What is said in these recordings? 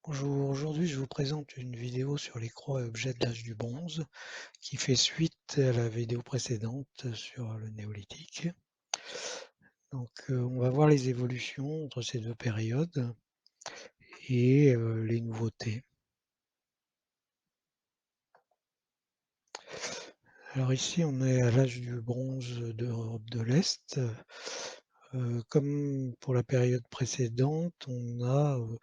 Bonjour, aujourd'hui je vous présente une vidéo sur les croix et objets de l'âge du bronze qui fait suite à la vidéo précédente sur le néolithique. On va voir les évolutions entre ces deux périodes et les nouveautés. Alors ici on est à l'âge du bronze d'Europe de l'Est. Comme pour la période précédente, on a un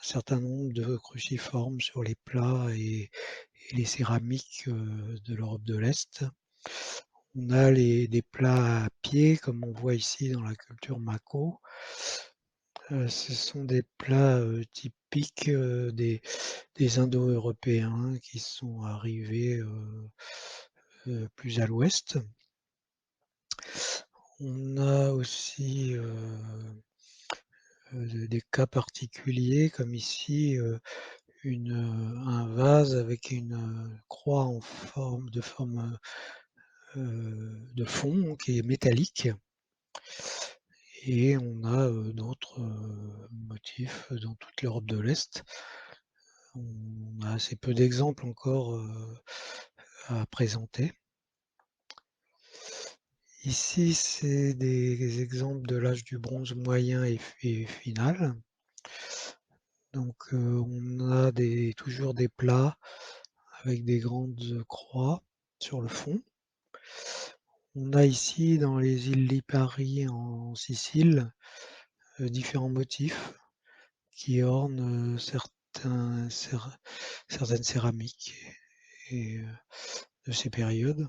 certain nombre de cruciformes sur les plats et les céramiques de l'Europe de l'Est. On a des plats à pied, comme on voit ici dans la culture Mako. Ce sont des plats typiques des Indo-Européens qui sont arrivés plus à l'ouest. On a aussi des cas particuliers, comme ici un vase avec une croix en forme de fond qui est métallique. Et on a d'autres motifs dans toute l'Europe de l'Est. On a assez peu d'exemples encore à présenter. Ici, c'est des exemples de l'âge du bronze moyen et final. On a toujours des plats avec des grandes croix sur le fond. On a ici dans les îles Lipari en Sicile différents motifs qui ornent certaines céramiques de ces périodes.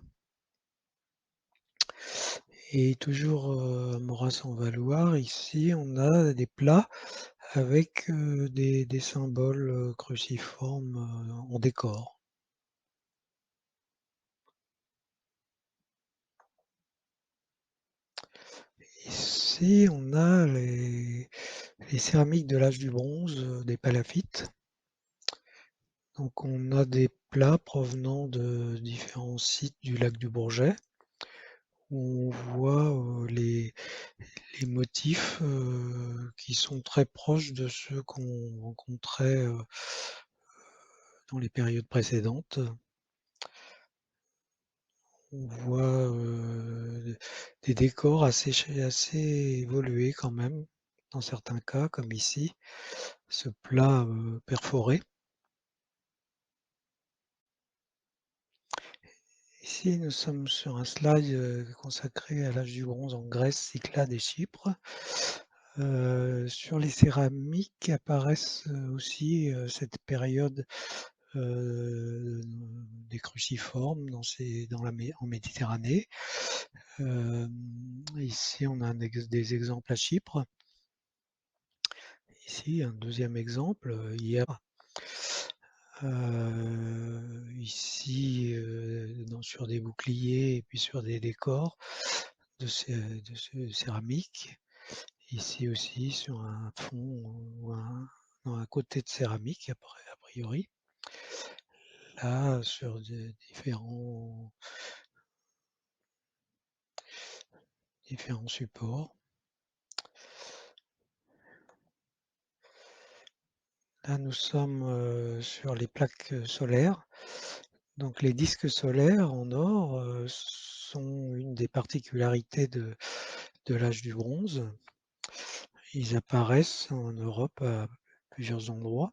Et toujours à Morat-Sans-Valoir, ici on a des plats avec des symboles cruciformes en décor. Ici on a les céramiques de l'âge du bronze, des palafites. Donc on a des plats provenant de différents sites du lac du Bourget, où on voit les motifs qui sont très proches de ceux qu'on rencontrait dans les périodes précédentes. On voit des décors assez évolués quand même, dans certains cas, comme ici, ce plat perforé. Ici, nous sommes sur un slide consacré à l'âge du bronze en Grèce, Cyclade et Chypre. Sur les céramiques apparaissent aussi cette période des cruciformes en Méditerranée. Ici, on a des exemples à Chypre. Ici, un deuxième exemple, hier. Ici, sur des boucliers et puis sur des décors de céramique. Ici aussi sur un fond ou un côté de céramique a priori. Là, sur différents supports. Là, nous sommes sur les plaques solaires. Donc les disques solaires en or sont une des particularités de l'âge du bronze. Ils apparaissent en Europe à plusieurs endroits.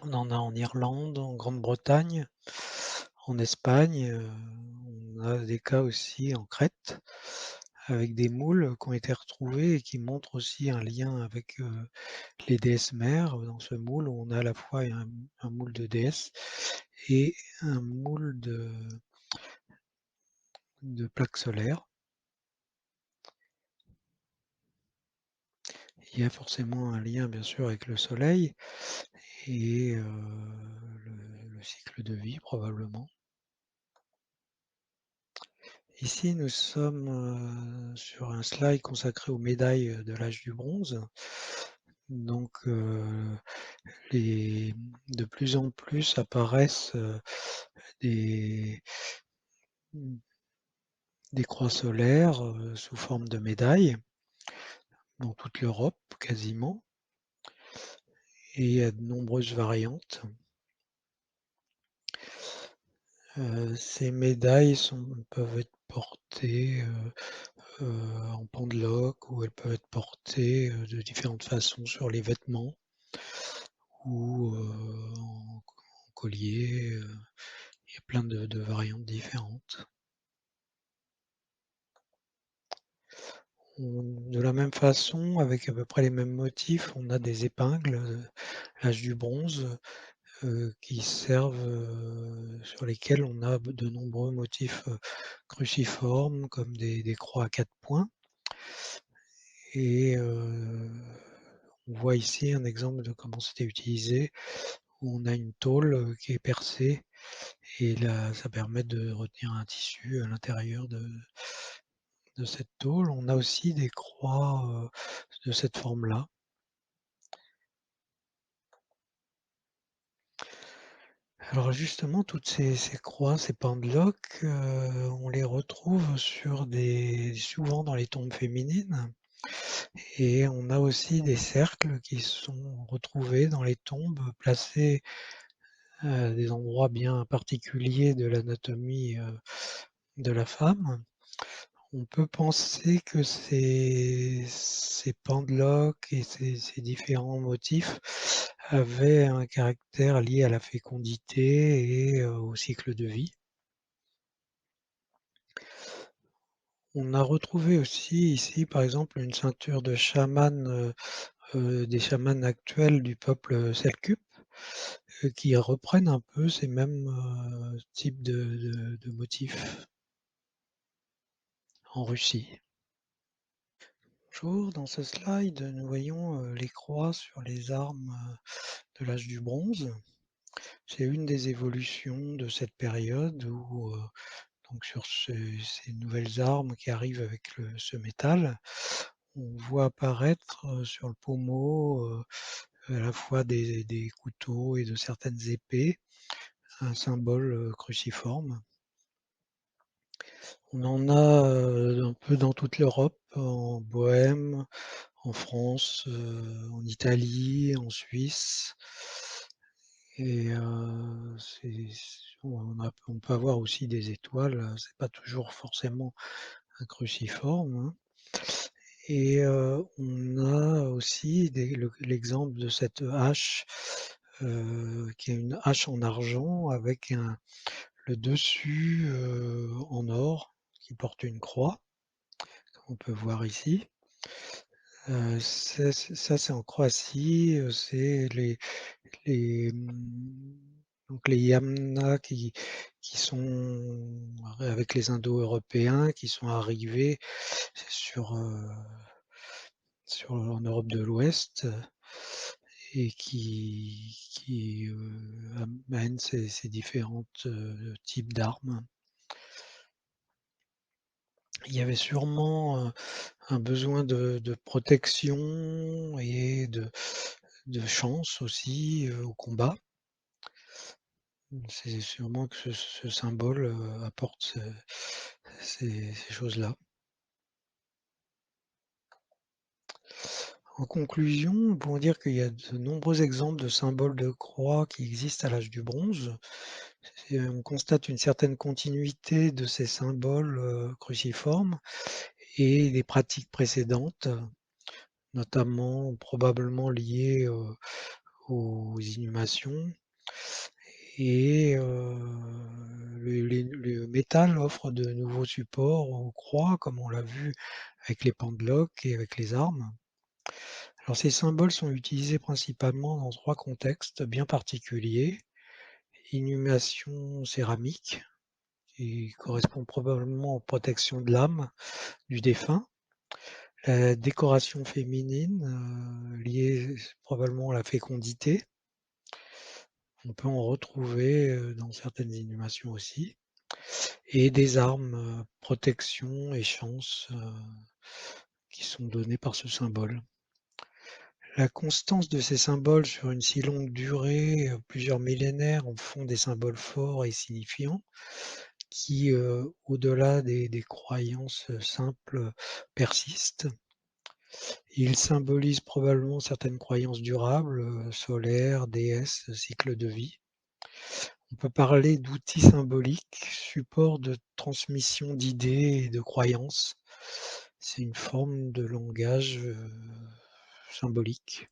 On en a en Irlande, en Grande-Bretagne, en Espagne. On a des cas aussi en Crète, avec des moules qui ont été retrouvés et qui montrent aussi un lien avec les déesses mères. Dans ce moule, on a à la fois un moule de déesse et un moule de plaques solaires. Il y a forcément un lien, bien sûr, avec le soleil et le cycle de vie, probablement. Ici, nous sommes sur un slide consacré aux médailles de l'âge du bronze. Donc, de plus en plus apparaissent des, des croix solaires sous forme de médailles dans toute l'Europe quasiment. et il y a de nombreuses variantes. Ces médailles peuvent être portées, en pendeloque ou elles peuvent être portées, de différentes façons sur les vêtements ou, en collier, il y a plein de variantes différentes. De la même façon, avec à peu près les mêmes motifs, on a des épingles, l'âge du bronze, qui servent, sur lesquels on a de nombreux motifs, cruciformes comme des croix à 4 points et on voit ici un exemple de comment c'était utilisé, où on a une tôle, qui est percée et là, ça permet de retenir un tissu à l'intérieur de cette tôle. On a aussi des croix, de cette forme-là. Alors justement, toutes ces croix, ces pendeloques, on les retrouve souvent dans les tombes féminines et on a aussi des cercles qui sont retrouvés dans les tombes, placés à des endroits bien particuliers de l'anatomie, de la femme. On peut penser que ces pendeloques et ces différents motifs avaient un caractère lié à la fécondité et au cycle de vie. On a retrouvé aussi ici, par exemple, une ceinture de chaman, des chamans actuels du peuple selknam, qui reprennent un peu ces mêmes, types de motifs en Russie. Bonjour, dans ce slide, nous voyons, les croix sur les armes, de l'âge du bronze. C'est une des évolutions de cette période où, donc sur ces nouvelles armes qui arrivent avec ce métal, on voit apparaître, sur le pommeau, à la fois des couteaux et de certaines épées, un symbole, cruciforme. On en a, un peu dans toute l'Europe, en Bohême, en France, en Italie, en Suisse et on peut avoir aussi des étoiles, c'est pas toujours forcément un cruciforme, hein et on a aussi l'exemple de cette hache, qui est une hache en argent avec le dessus, en or qui porte une croix, comme on peut voir ici. Ça c'est en Croatie, c'est donc les Yamna qui sont avec les Indo-Européens qui sont arrivés sur, en Europe de l'Ouest, et qui amènent ces différentes, types d'armes. Il y avait sûrement, un besoin de protection et de chance aussi, au combat. C'est sûrement que ce symbole, apporte ces choses-là. En conclusion, on pourrait dire qu'il y a de nombreux exemples de symboles de croix qui existent à l'âge du bronze. On constate une certaine continuité de ces symboles, cruciformes et des pratiques précédentes, notamment probablement liées, aux inhumations et le métal offre de nouveaux supports aux croix, comme on l'a vu avec les pendeloques et avec les armes. Alors ces symboles sont utilisés principalement dans 3 contextes bien particuliers. Inhumation céramique, qui correspond probablement aux protections de l'âme du défunt. La décoration féminine, liée probablement à la fécondité. On peut en retrouver, dans certaines inhumations aussi et des armes, protection et chance, qui sont données par ce symbole. La constance de ces symboles sur une si longue durée, plusieurs millénaires, en font des symboles forts et signifiants qui, au-delà des croyances, simples, persistent. Il symbolise probablement certaines croyances durables, solaires, déesses, cycle de vie. On peut parler d'outils symboliques, support de transmission d'idées et de croyances. C'est une forme de langage, symbolique.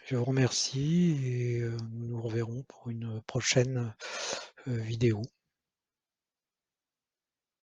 Je vous remercie et nous nous reverrons pour une prochaine, vidéo.